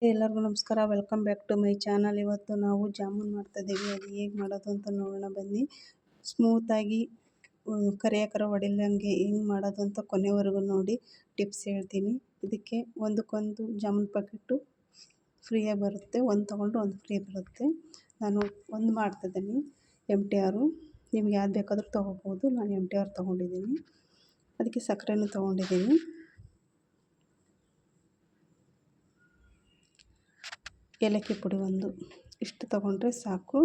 ಎಲ್ಲರಿಗೂ ನಮಸ್ಕಾರ. Welcome back to my channel. ಇವತ್ತು ನಾವು ಜಾಮೂನ್ ಮಾಡ್ತಾ ಇದ್ದೀವಿ. ಅದು ಹೇಗೆ ಮಾಡೋದು ಅಂತ ನೋಡೋಣ ಬನ್ನಿ. ಸ್ಮೂತಾಗಿ ಕರಿಯಕರ ಹೊಡಿಲಂಗೆ ಹೆಂಗೆ ಮಾಡೋದು ಅಂತ ಕೊನೆವರೆಗೂ ನೋಡಿ, ಟಿಪ್ಸ್ ಹೇಳ್ತೀನಿ. ಇದಕ್ಕೆ ಒಂದಕ್ಕೊಂದು ಜಾಮೂನ್ ಪ್ಯಾಕೆಟು ಫ್ರೀಯಾಗಿ ಬರುತ್ತೆ. ಒಂದು ತೊಗೊಂಡ್ರೆ ಒಂದು ಫ್ರೀ ಬರುತ್ತೆ. ನಾನು ಒಂದು ಮಾಡ್ತಿದ್ದೀನಿ MTR. ನಿಮ್ಗೆ ಯಾವ್ದು ಬೇಕಾದರೂ ತೊಗೋಬೋದು. ನಾನು MTR ತೊಗೊಂಡಿದ್ದೀನಿ. ಅದಕ್ಕೆ ಸಕ್ಕರೆನೂ ತೊಗೊಂಡಿದ್ದೀನಿ. ಏಲಕ್ಕಿ ಪುಡಿ ಒಂದು ಇಷ್ಟು ತಗೊಂಡ್ರೆ ಸಾಕು.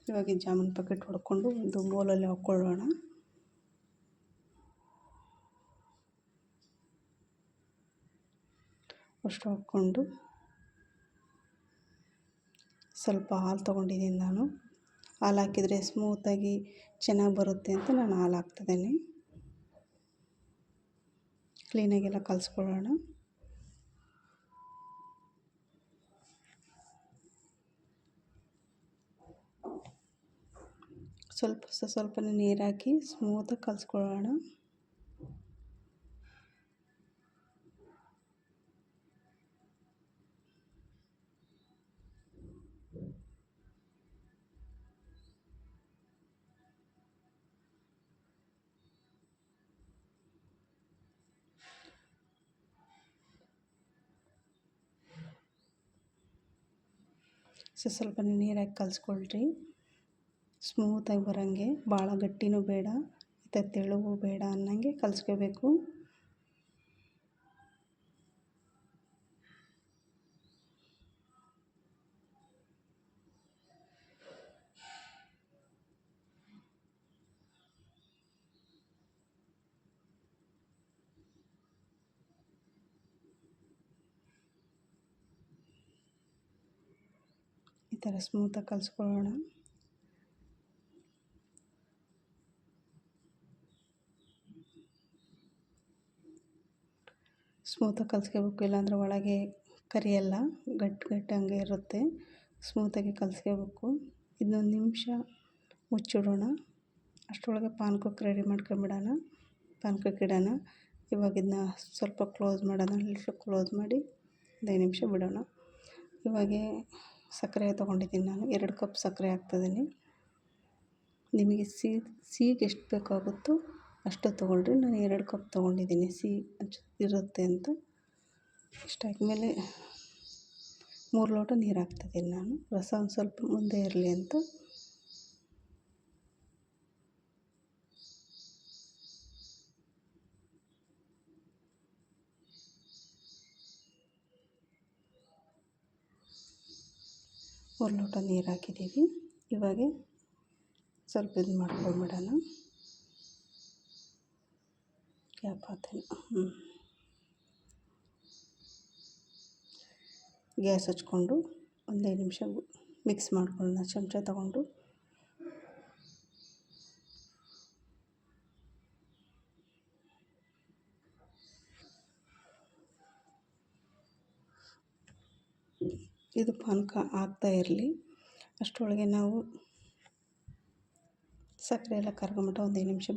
ಇವಾಗ ಜಾಮೂನ್ ಪ್ಯಾಕೆಟ್ ಹೊಡ್ಕೊಂಡು ಒಂದು ಬೌಲಲ್ಲಿ ಹಾಕ್ಕೊಳ್ಳೋಣ. ಅಷ್ಟು ಹಾಕ್ಕೊಂಡು ಸ್ವಲ್ಪ ಹಾಲು ತೊಗೊಂಡಿದ್ದೀನಿ ನಾನು. ಹಾಲು ಹಾಕಿದರೆ ಸ್ಮೂತಾಗಿ ಚೆನ್ನಾಗಿ ಬರುತ್ತೆ ಅಂತ ನಾನು ಹಾಲು ಹಾಕ್ತಿದ್ದೀನಿ. ಕ್ಲೀನಾಗೆಲ್ಲ ಕಲಿಸ್ಕೊಳ್ಳೋಣ. ಸ್ವಲ್ಪನೇ ನೀರು ಹಾಕಿ ಸ್ಮೂತಾಗಿ ಕಲಿಸ್ಕೊಳ್ಳೋಣ. ಸ್ವಲ್ಪನೇ ನೀರು ಹಾಕಿ ಕಲಿಸ್ಕೊಳ್ರಿ. ಸ್ಮೂತಾಗಿ ಬರೋಂಗೆ, ಭಾಳ ಗಟ್ಟಿನೂ ಬೇಡ, ಮತ್ತು ತೆಳುವೂ ಬೇಡ ಅನ್ನಂಗೆ ಕಲಿಸ್ಕೋಬೇಕು. ಈ ಥರ ಸ್ಮೂತಾಗಿ ಕಲಿಸ್ಕೊಳ್ಳೋಣ. ಸ್ಮೂತಾಗಿ ಕಲಿಸ್ಕೋಬೇಕು, ಇಲ್ಲಾಂದರೆ ಒಳಗೆ ಕರಿಯಲ್ಲ, ಗಟ್ಟಿ ಹಂಗೆ ಇರುತ್ತೆ. ಸ್ಮೂತಾಗಿ ಕಲಿಸ್ಕೋಬೇಕು. ಇನ್ನೊಂದು ನಿಮಿಷ ಮುಚ್ಚಿಡೋಣ. ಅಷ್ಟರೊಳಗೆ ಪಾನಕಕ್ಕೆ ರೆಡಿ ಮಾಡ್ಕೊಂಬಿಡೋಣ. ಪಾನಕಕ್ಕೆ ಇಡೋಣ. ಇವಾಗ ಇದನ್ನ ಸ್ವಲ್ಪ ಕ್ಲೋಸ್ ಮಾಡೋಣ. ಕ್ಲೋಸ್ ಮಾಡಿ 5 ನಿಮಿಷ ಬಿಡೋಣ. ಇವಾಗ ಸಕ್ಕರೆ ತೊಗೊಂಡಿದ್ದೀನಿ ನಾನು. 2 ಕಪ್ ಸಕ್ಕರೆ ಹಾಕ್ತಿದ್ದೀನಿ. ನಿಮಗೆ ಸಿಹಿಗೆ ಎಷ್ಟು ಬೇಕಾಗುತ್ತೋ ಅಷ್ಟು ತೊಗೊಳ್ರಿ. ನಾನು 2 ಕಪ್ ತೊಗೊಂಡಿದ್ದೀನಿ, ಸಿಹಿ ಇರುತ್ತೆ ಅಂತ. ಇಷ್ಟು ಹಾಕಿದ್ಮೇಲೆ 3 ಲೋಟ ನೀರು ಹಾಕ್ತಿದ್ದೀನಿ ನಾನು. ರಸ ಒಂದು ಸ್ವಲ್ಪ ಮುಂದೆ ಇರಲಿ ಅಂತ. ಒಂದು ಲೋಟ ನೀರು ಹಾಕಿದ್ದೀವಿ. ಇವಾಗ ಸ್ವಲ್ಪ ಇದು ಮಾಡ್ಕೊಂಡ್ಬಿಡೋಣ. ಗ್ಯಾಪ್ ಹಾಕ್ತೀನಿ. ಗ್ಯಾಸ್ ಹಚ್ಕೊಂಡು ಒಂದು 5 ನಿಮಿಷ ಮಿಕ್ಸ್ ಮಾಡ್ಕೊಳ್ಳೋಣ. ಚಮಚ ತಗೊಂಡು ಇದು ಪಾನಕ ಆಗ್ತಾ ಇರಲಿ. ಅಷ್ಟರೊಳಗೆ ನಾವು ಸಕ್ಕರೆ ಎಲ್ಲ ಕರ್ಗೊಂಬಿಟ್ಟು ಒಂದು 5 ನಿಮಿಷ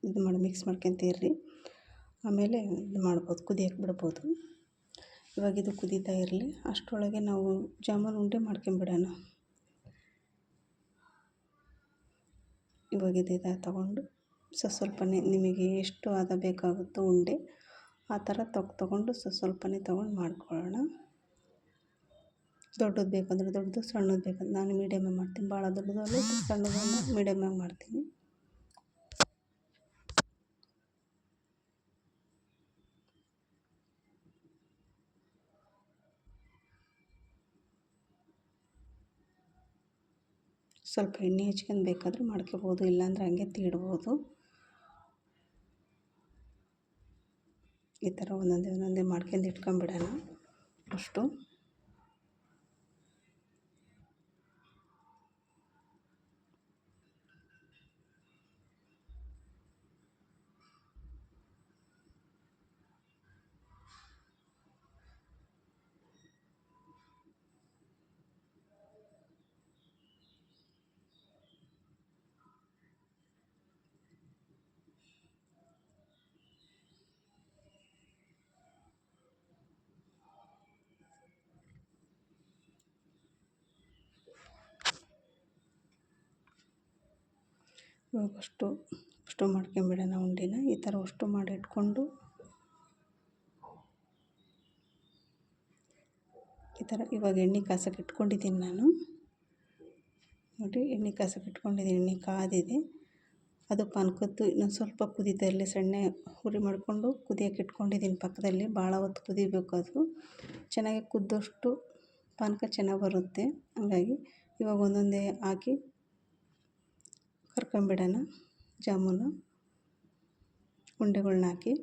ಇದು ಮಾಡಿ ಮಿಕ್ಸ್ ಮಾಡ್ಕೊತೀರ್ರಿ. ಆಮೇಲೆ ಇದು ಮಾಡ್ಬೋದು, ಕುದಿಯೋಕ್ಕೆ ಬಿಡ್ಬೋದು. ಇವಾಗ ಇದು ಕುದೀತಾ ಇರಲಿ. ಅಷ್ಟರೊಳಗೆ ನಾವು ಜಾಮೂನ್ ಉಂಡೆ ಮಾಡ್ಕೊಂಬಿಡೋಣ. ಇವಾಗ ಇದು ತೊಗೊಂಡು ಸ್ವಲ್ಪನೇ ನಿಮಗೆ ಎಷ್ಟು ಹದ ಬೇಕಾಗುತ್ತೋ ಉಂಡೆ ಆ ಥರ ತೊಗೊಂಡು ಸ್ವಲ್ಪನೇ ತೊಗೊಂಡು ಮಾಡ್ಕೊಳ್ಳೋಣ. ದೊಡ್ಡದು ಬೇಕಂದರೆ ದೊಡ್ಡದು, ಸಣ್ಣದು ಬೇಕಂದ್ರೆ ನಾನು ಮೀಡಿಯಮಾಗಿ ಮಾಡ್ತೀನಿ. ಭಾಳ ದೊಡ್ಡದಲ್ಲ, ಸಣ್ಣದಲ್ಲ, ಮೀಡಿಯಮಾಗಿ ಮಾಡ್ತೀನಿ. ಸ್ವಲ್ಪ ಎಣ್ಣೆ ಹಚ್ಕೊಂಡು ಬೇಕಾದರೆ ಮಾಡ್ಕೋಬೋದು, ಇಲ್ಲಾಂದ್ರೆ ಹಂಗೆ ತೀಡ್ಬೋದು. ಈ ಥರ ಒಂದೊಂದೇ ಮಾಡ್ಕೊಂಡು ಇಟ್ಕೊಂಬಿಡೋಣ. ಅಷ್ಟು ಇವಾಗ ಅಷ್ಟು ಮಾಡ್ಕೊಂಬಿಡೋಣ ಉಂಡೆನ. ಈ ಥರ ಅಷ್ಟು ಮಾಡಿ ಇಟ್ಕೊಂಡು ಈ ಥರ ಇವಾಗ ಎಣ್ಣೆ ಕಾಸಕ್ಕೆ ಇಟ್ಕೊಂಡಿದ್ದೀನಿ ನಾನು. ನೋಡಿ ಎಣ್ಣೆ ಕಾಸಕ್ಕೆ ಇಟ್ಕೊಂಡಿದ್ದೀನಿ, ಎಣ್ಣೆ ಕಾದಿದೆ. ಅದು ಪಾನಕದ್ದು ಇನ್ನೊಂದು ಸ್ವಲ್ಪ ಕುದೀತಾ ಇರಲಿ, ಸಣ್ಣ ಉರಿ ಮಾಡಿಕೊಂಡು ಕುದಿಯೋಕೆ ಇಟ್ಕೊಂಡಿದ್ದೀನಿ ಪಕ್ಕದಲ್ಲಿ. ಭಾಳ ಹೊತ್ತು ಕುದಿಬೇಕು, ಅದು ಚೆನ್ನಾಗಿ ಕುದ್ದಷ್ಟು ಪಾನಕ ಚೆನ್ನಾಗಿ ಬರುತ್ತೆ. ಹಂಗಾಗಿ ಇವಾಗ ಒಂದೊಂದೇ ಹಾಕಿ ಕರ್ಕೊಂಬಿಡೋಣ ಜಾಮೂನು ಉಂಡೆಗಳ್ನ ಹಾಕಿ.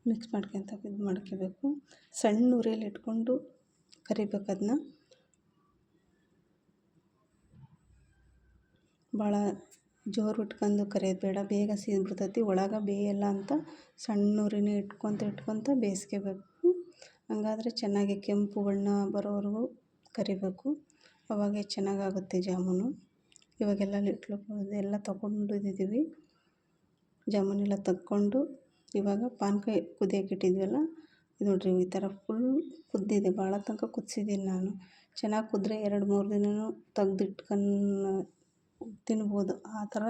ಮಿಕ್ಸ್ ಇದು ಮಾಡ್ಕೋಬೇಕು. ಸಣ್ಣ ಉರಿಯಲ್ಲಿ ಇಟ್ಕೊಂಡು ಕರಿಬೇಕು ಅದನ್ನ. ಭಾಳ ಜೋರು ಇಟ್ಕೊಂಡು ಕರಿಯೋದು ಬೇಡ, ಬೇಗ ಸೀದ್ಬಿಡ್ತೈತಿ, ಒಳಗೆ ಬೇಯಲ್ಲ ಅಂತ ಸಣ್ಣ ಉರಿನೇ ಇಟ್ಕೊತ ಬೇಯಿಸ್ಕೋಬೇಕು. ಹಂಗಾದ್ರೆ ಚೆನ್ನಾಗಿ ಕೆಂಪು ಬಣ್ಣ ಬರೋವರೆಗೂ ಕರಿಬೇಕು, ಅವಾಗೇ ಚೆನ್ನಾಗಾಗುತ್ತೆ ಜಾಮೂನು. ಇವಾಗೆಲ್ಲ ಎಲ್ಲ ತೊಗೊಂಡಿದ್ದೀವಿ, ಜಾಮೂನೆಲ್ಲ ತಕ್ಕೊಂಡು ಇವಾಗ ಪಾನಕ ಕುದಿಯೋಕೆ ಇಟ್ಟಿದ್ವಲ್ಲ, ಇದು ನೋಡಿರಿ ಈ ಥರ ಫುಲ್ ಕುದ್ದಿದೆ. ಭಾಳ ತನಕ ಕುದಿಸಿದ್ದೀನಿ ನಾನು. ಚೆನ್ನಾಗಿ ಕುದ್ರೆ 2-3 ದಿನವೂ ತೆಗ್ದಿಟ್ಕೊಂಡು ತಿನ್ಬೋದು. ಆ ಥರ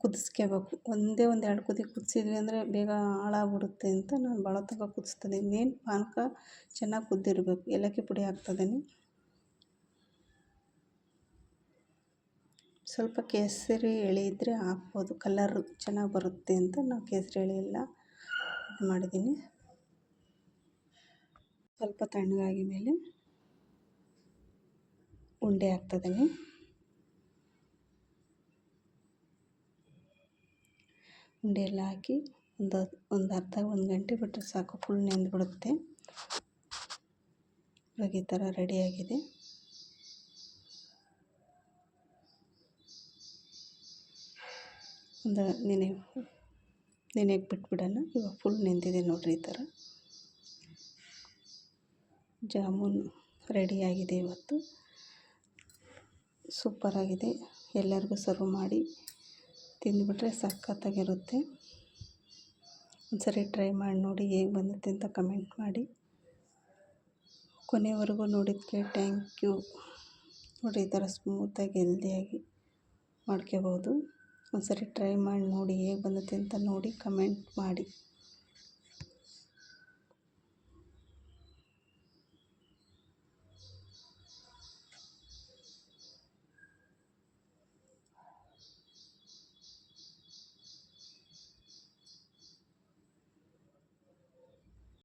ಕುದಿಸ್ಕೋಬೇಕು. ಒಂದೇ 1-2 ಕುದಿ ಕುದಿಸಿದ್ವಿ ಅಂದರೆ ಬೇಗ ಹಾಳಾಗ್ಬಿಡುತ್ತೆ ಅಂತ ನಾನು ಭಾಳ ತನಕ ಕುದಿಸ್ತೀನಿ. ಮೇನ್ ಪಾನಕ ಚೆನ್ನಾಗಿ ಕುದ್ದಿರಬೇಕು. ಏಲಕ್ಕಿ ಪುಡಿ ಹಾಕ್ತಿದ್ದೀನಿ. ಸ್ವಲ್ಪ ಕೇಸರಿ ಎಳೆ ಇದ್ದರೆ ಹಾಕ್ಬೋದು, ಕಲರ್ ಚೆನ್ನಾಗಿ ಬರುತ್ತೆ ಅಂತ ನಾವು ಕೇಸರಿ ಎಳೆ ಎಲ್ಲ ಮಾಡಿದ್ದೀನಿ. ಸ್ವಲ್ಪ ತಣ್ಣಗಾಗಿ ಮೇಲೆ ಉಂಡೆ ಹಾಕ್ತಿದ್ದೀನಿ. ಉಂಡೆ ಎಲ್ಲ ಹಾಕಿ ಒಂದು ಗಂಟೆ ಬಿಟ್ಟರೆ ಸಾಕು, ಫುಲ್ ನೆಂದ್ಬಿಡುತ್ತೆ. ಇವಾಗ ಈ ಥರ ರೆಡಿಯಾಗಿದೆ. ಒಂದು ನೆನೆಗೆ ಬಿಟ್ಬಿಡೋಣ. ಇವಾಗ ಫುಲ್ ನೆಂದಿದೆ ನೋಡಿರಿ. ಈ ಥರ ಜಾಮೂನು ರೆಡಿಯಾಗಿದೆ. ಇವತ್ತು ಸೂಪರಾಗಿದೆ. ಎಲ್ಲರಿಗೂ ಸರ್ವ್ ಮಾಡಿ ತಿಂದುಬಿಟ್ರೆ ಸಖತ್ತಾಗಿರುತ್ತೆ. ಒಂದ್ಸರಿ ಟ್ರೈ ಮಾಡಿ ನೋಡಿ, ಹೇಗೆ ಬಂದುತ್ತೆ ಅಂತ ಕಮೆಂಟ್ ಮಾಡಿ. ಕೊನೆವರೆಗೂ ನೋಡಿದ್ದಕ್ಕೆ ಥ್ಯಾಂಕ್ ಯು. ನೋಡಿ ಈ ಥರ ಸ್ಮೂತಾಗಿ ಹೆಲ್ದಿಯಾಗಿ ಮಾಡ್ಕೋಬೋದು. ಒಂದ್ಸರಿ ಟ್ರೈ ಮಾಡಿ ನೋಡಿ, ಹೇಗೆ ಬಂದುತ್ತೆ ಅಂತ ನೋಡಿ ಕಮೆಂಟ್ ಮಾಡಿ.